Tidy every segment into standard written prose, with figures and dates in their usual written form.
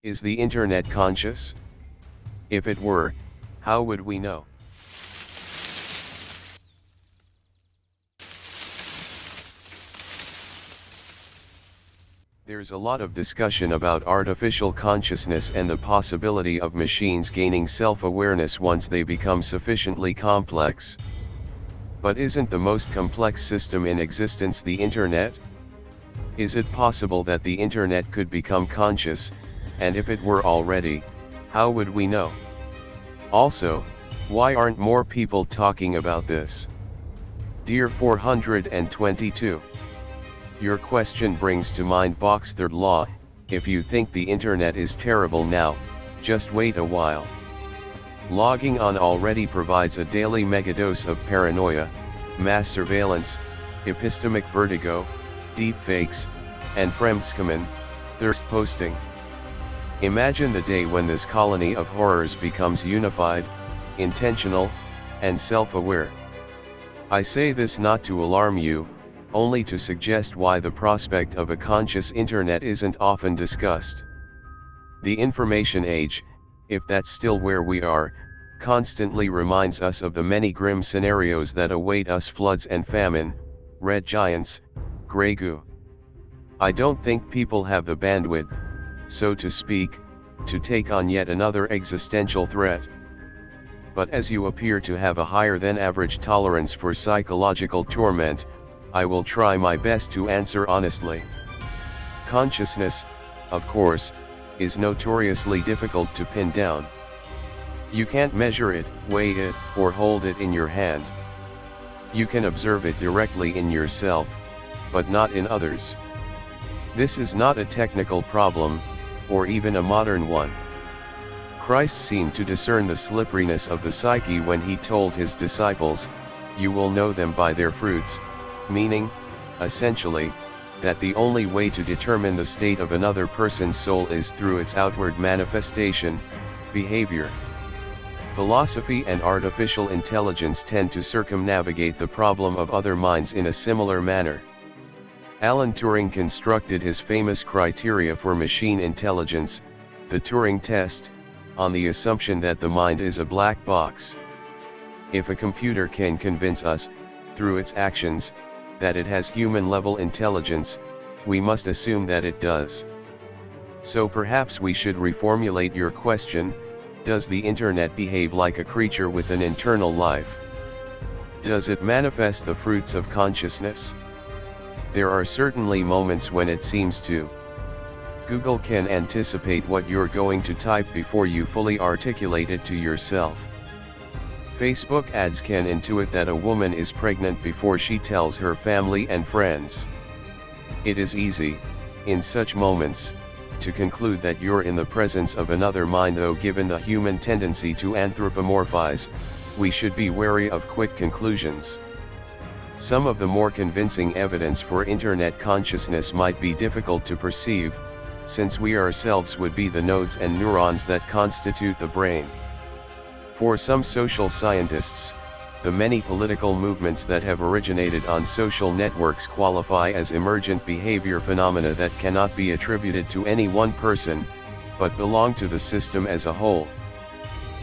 Is the internet conscious? If it were, how would we know? There's a lot of discussion about artificial consciousness and the possibility of machines gaining self-awareness once they become sufficiently complex. But isn't the most complex system in existence the internet? Is it possible that the internet could become conscious, and if it were already, how would we know? Also, why aren't more people talking about this? Dear 422. Your question brings to mind Bock's third law: if you think the internet is terrible now, just wait a while. Logging on already provides a daily megadose of paranoia, mass surveillance, epistemic vertigo, deepfakes, and Fremdschämen, thirst posting. Imagine the day when this colony of horrors becomes unified, intentional, and self-aware. I say this not to alarm you, only to suggest why the prospect of a conscious internet isn't often discussed. The information age, if that's still where we are, constantly reminds us of the many grim scenarios that await us: floods and famine, red giants, grey goo. I don't think people have the bandwidth, so to speak, to take on yet another existential threat. But as you appear to have a higher than average tolerance for psychological torment, I will try my best to answer honestly. Consciousness, of course, is notoriously difficult to pin down. You can't measure it, weigh it, or hold it in your hand. You can observe it directly in yourself, but not in others. This is not a technical problem, or even a modern one. Christ seemed to discern the slipperiness of the psyche when he told his disciples, "You will know them by their fruits," meaning, essentially, that the only way to determine the state of another person's soul is through its outward manifestation, behavior. Philosophy and artificial intelligence tend to circumnavigate the problem of other minds in a similar manner. Alan Turing constructed his famous criteria for machine intelligence, the Turing test, on the assumption that the mind is a black box. If a computer can convince us, through its actions, that it has human-level intelligence, we must assume that it does. So perhaps we should reformulate your question: does the internet behave like a creature with an internal life? Does it manifest the fruits of consciousness? There are certainly moments when it seems to. Google can anticipate what you're going to type before you fully articulate it to yourself. Facebook ads can intuit that a woman is pregnant before she tells her family and friends. It is easy, in such moments, to conclude that you're in the presence of another mind, though given the human tendency to anthropomorphize, we should be wary of quick conclusions. Some of the more convincing evidence for internet consciousness might be difficult to perceive, since we ourselves would be the nodes and neurons that constitute the brain. For some social scientists, the many political movements that have originated on social networks qualify as emergent behavior phenomena that cannot be attributed to any one person, but belong to the system as a whole.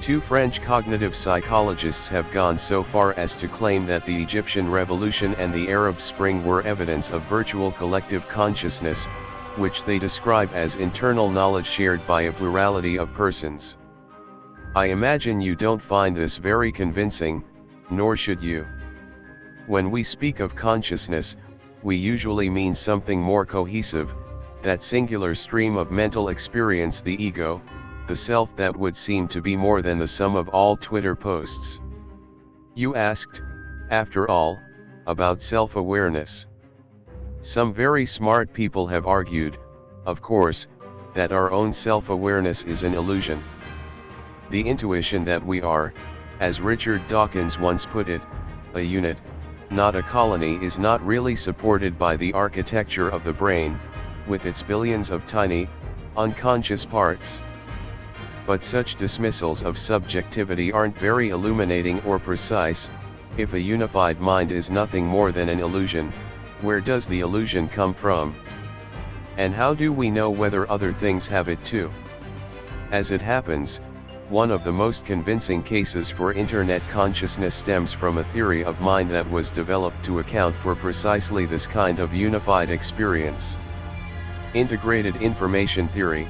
Two French cognitive psychologists have gone so far as to claim that the Egyptian Revolution and the Arab Spring were evidence of virtual collective consciousness, which they describe as internal knowledge shared by a plurality of persons. I imagine you don't find this very convincing, nor should you. When we speak of consciousness, we usually mean something more cohesive, that singular stream of mental experience, the ego, the self that would seem to be more than the sum of all Twitter posts. You asked, after all, about self-awareness. Some very smart people have argued, of course, that our own self-awareness is an illusion. The intuition that we are, as Richard Dawkins once put it, a unit, not a colony, is not really supported by the architecture of the brain, with its billions of tiny, unconscious parts. But such dismissals of subjectivity aren't very illuminating or precise. If a unified mind is nothing more than an illusion, where does the illusion come from? And how do we know whether other things have it too? As it happens, one of the most convincing cases for internet consciousness stems from a theory of mind that was developed to account for precisely this kind of unified experience. Integrated information theory,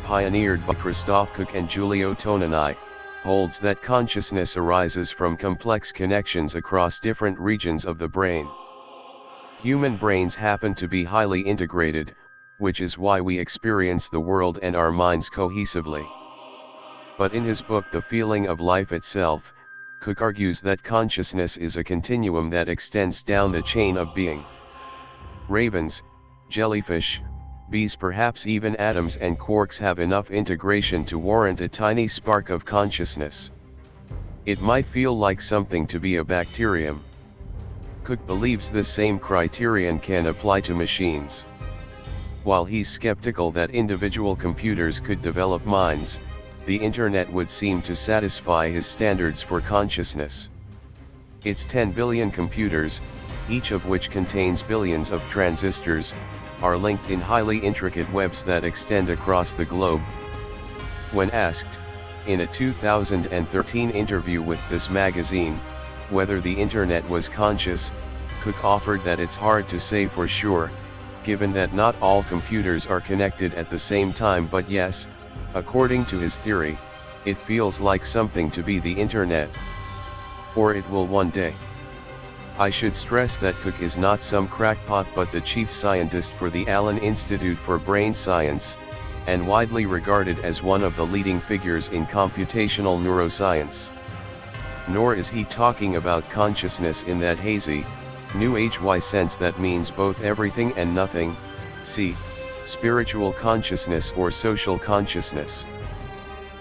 pioneered by Christoph Koch and Giulio Tonini, holds that consciousness arises from complex connections across different regions of the brain. Human brains happen to be highly integrated, which is why we experience the world and our minds cohesively. But in his book The Feeling of Life Itself, Koch argues that consciousness is a continuum that extends down the chain of being. Ravens, jellyfish, bees, perhaps even atoms and quarks have enough integration to warrant a tiny spark of consciousness. It might feel like something to be a bacterium. Koch believes this same criterion can apply to machines. While he's skeptical that individual computers could develop minds, the internet would seem to satisfy his standards for consciousness. Its 10 billion computers, each of which contains billions of transistors, are linked in highly intricate webs that extend across the globe. When asked, in a 2013 interview with this magazine, whether the internet was conscious, Koch offered that it's hard to say for sure, given that not all computers are connected at the same time, but yes, according to his theory, it feels like something to be the internet. Or it will one day. I should stress that Koch is not some crackpot but the chief scientist for the Allen Institute for Brain Science, and widely regarded as one of the leading figures in computational neuroscience. Nor is he talking about consciousness in that hazy, New Age sense that means both everything and nothing, see, spiritual consciousness or social consciousness.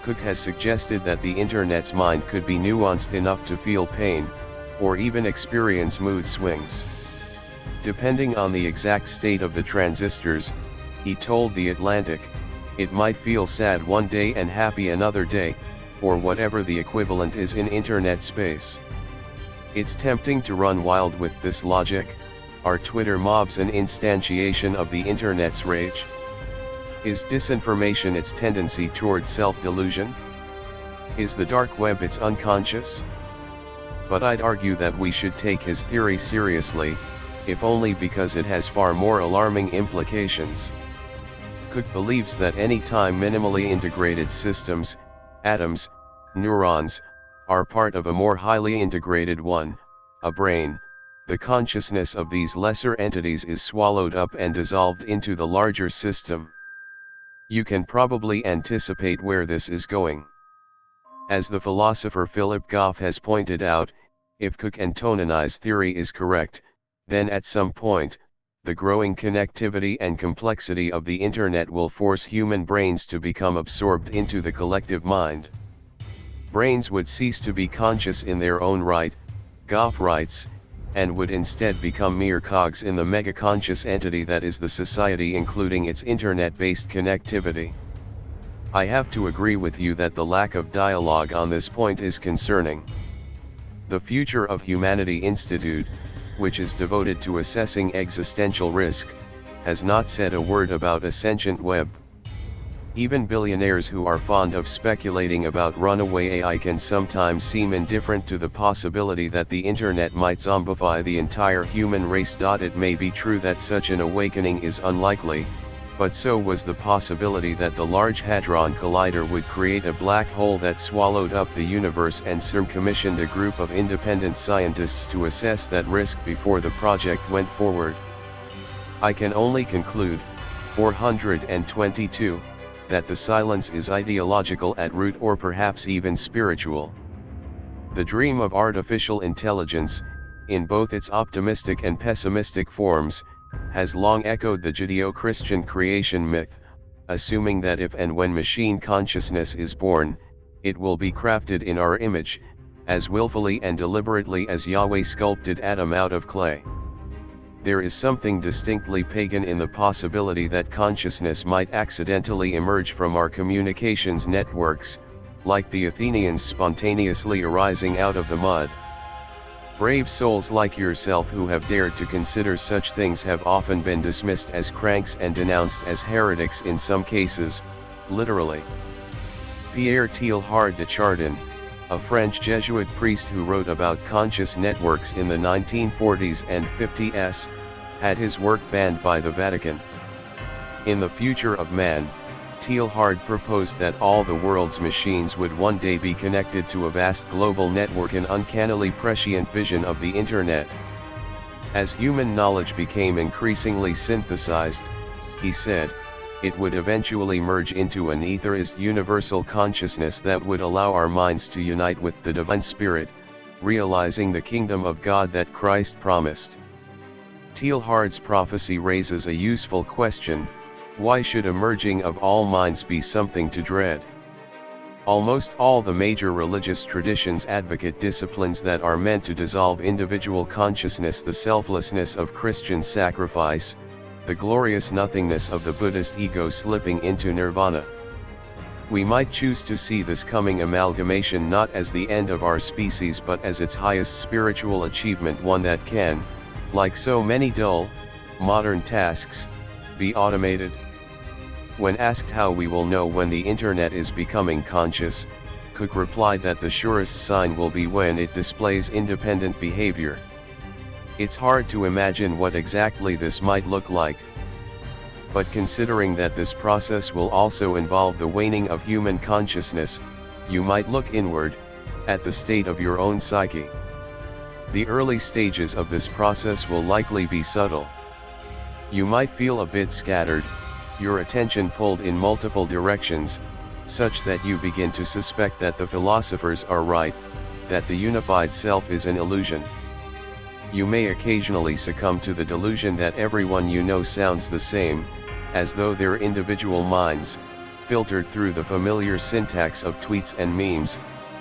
Koch has suggested that the internet's mind could be nuanced enough to feel pain, or even experience mood swings. Depending on the exact state of the transistors, he told The Atlantic, it might feel sad one day and happy another day, or whatever the equivalent is in internet space. It's tempting to run wild with this logic. Are Twitter mobs an instantiation of the internet's rage? Is disinformation its tendency toward self-delusion? Is the dark web its unconscious? But I'd argue that we should take his theory seriously, if only because it has far more alarming implications. Koch believes that any time minimally integrated systems, atoms, neurons, are part of a more highly integrated one, a brain, the consciousness of these lesser entities is swallowed up and dissolved into the larger system. You can probably anticipate where this is going. As the philosopher Philip Goff has pointed out, if Koch and Tonini's theory is correct, then at some point, the growing connectivity and complexity of the internet will force human brains to become absorbed into the collective mind. Brains would cease to be conscious in their own right, Goff writes, and would instead become mere cogs in the mega-conscious entity that is the society, including its internet-based connectivity. I have to agree with you that the lack of dialogue on this point is concerning. The Future of Humanity Institute, which is devoted to assessing existential risk, has not said a word about a sentient web. Even billionaires who are fond of speculating about runaway AI can sometimes seem indifferent to the possibility that the internet might zombify the entire human race. It may be true that such an awakening is unlikely, but so was the possibility that the Large Hadron Collider would create a black hole that swallowed up the universe, and CERN commissioned a group of independent scientists to assess that risk before the project went forward. I can only conclude, 422, that the silence is ideological at root, or perhaps even spiritual. The dream of artificial intelligence, in both its optimistic and pessimistic forms, has long echoed the Judeo-Christian creation myth, assuming that if and when machine consciousness is born, it will be crafted in our image, as willfully and deliberately as Yahweh sculpted Adam out of clay. There is something distinctly pagan in the possibility that consciousness might accidentally emerge from our communications networks, like the Athenians spontaneously arising out of the mud. Brave souls like yourself who have dared to consider such things have often been dismissed as cranks and denounced as heretics, in some cases, literally. Pierre Teilhard de Chardin, a French Jesuit priest who wrote about conscious networks in the 1940s and 50s, had his work banned by the Vatican. In The Future of Man, Teilhard proposed that all the world's machines would one day be connected to a vast global network, an uncannily prescient vision of the Internet. As human knowledge became increasingly synthesized, he said, it would eventually merge into an etherist universal consciousness that would allow our minds to unite with the divine spirit, realizing the kingdom of God that Christ promised. Teilhard's prophecy raises a useful question: why should a merging of all minds be something to dread? Almost all the major religious traditions advocate disciplines that are meant to dissolve individual consciousness, the selflessness of Christian sacrifice, the glorious nothingness of the Buddhist ego slipping into nirvana. We might choose to see this coming amalgamation not as the end of our species but as its highest spiritual achievement, one that can, like so many dull, modern tasks, be automated. When asked how we will know when the Internet is becoming conscious, Cook replied that the surest sign will be when it displays independent behavior. It's hard to imagine what exactly this might look like. But considering that this process will also involve the waning of human consciousness, you might look inward, at the state of your own psyche. The early stages of this process will likely be subtle. You might feel a bit scattered, your attention pulled in multiple directions, such that you begin to suspect that the philosophers are right, that the unified self is an illusion. You may occasionally succumb to the delusion that everyone you know sounds the same, as though their individual minds, filtered through the familiar syntax of tweets and memes,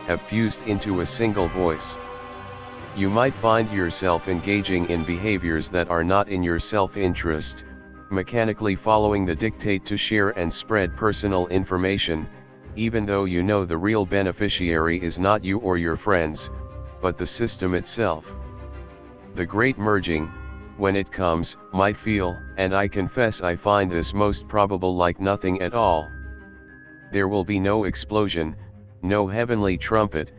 have fused into a single voice. You might find yourself engaging in behaviors that are not in your self-interest, mechanically following the dictate to share and spread personal information, even though you know the real beneficiary is not you or your friends, but the system itself. The great merging, when it comes, might feel, and I confess I find this most probable, like nothing at all. There will be no explosion, no heavenly trumpet,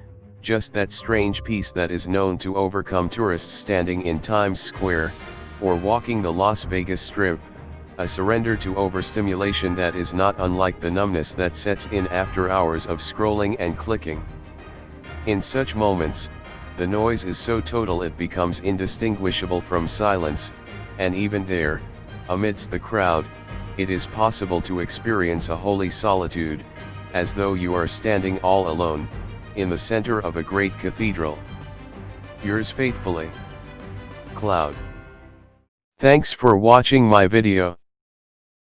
just that strange peace that is known to overcome tourists standing in Times Square, or walking the Las Vegas Strip, a surrender to overstimulation that is not unlike the numbness that sets in after hours of scrolling and clicking. In such moments, the noise is so total it becomes indistinguishable from silence, and even there, amidst the crowd, it is possible to experience a holy solitude, as though you are standing all alone, in the center of a great cathedral. Yours faithfully, Cloud. Thanks for watching my video.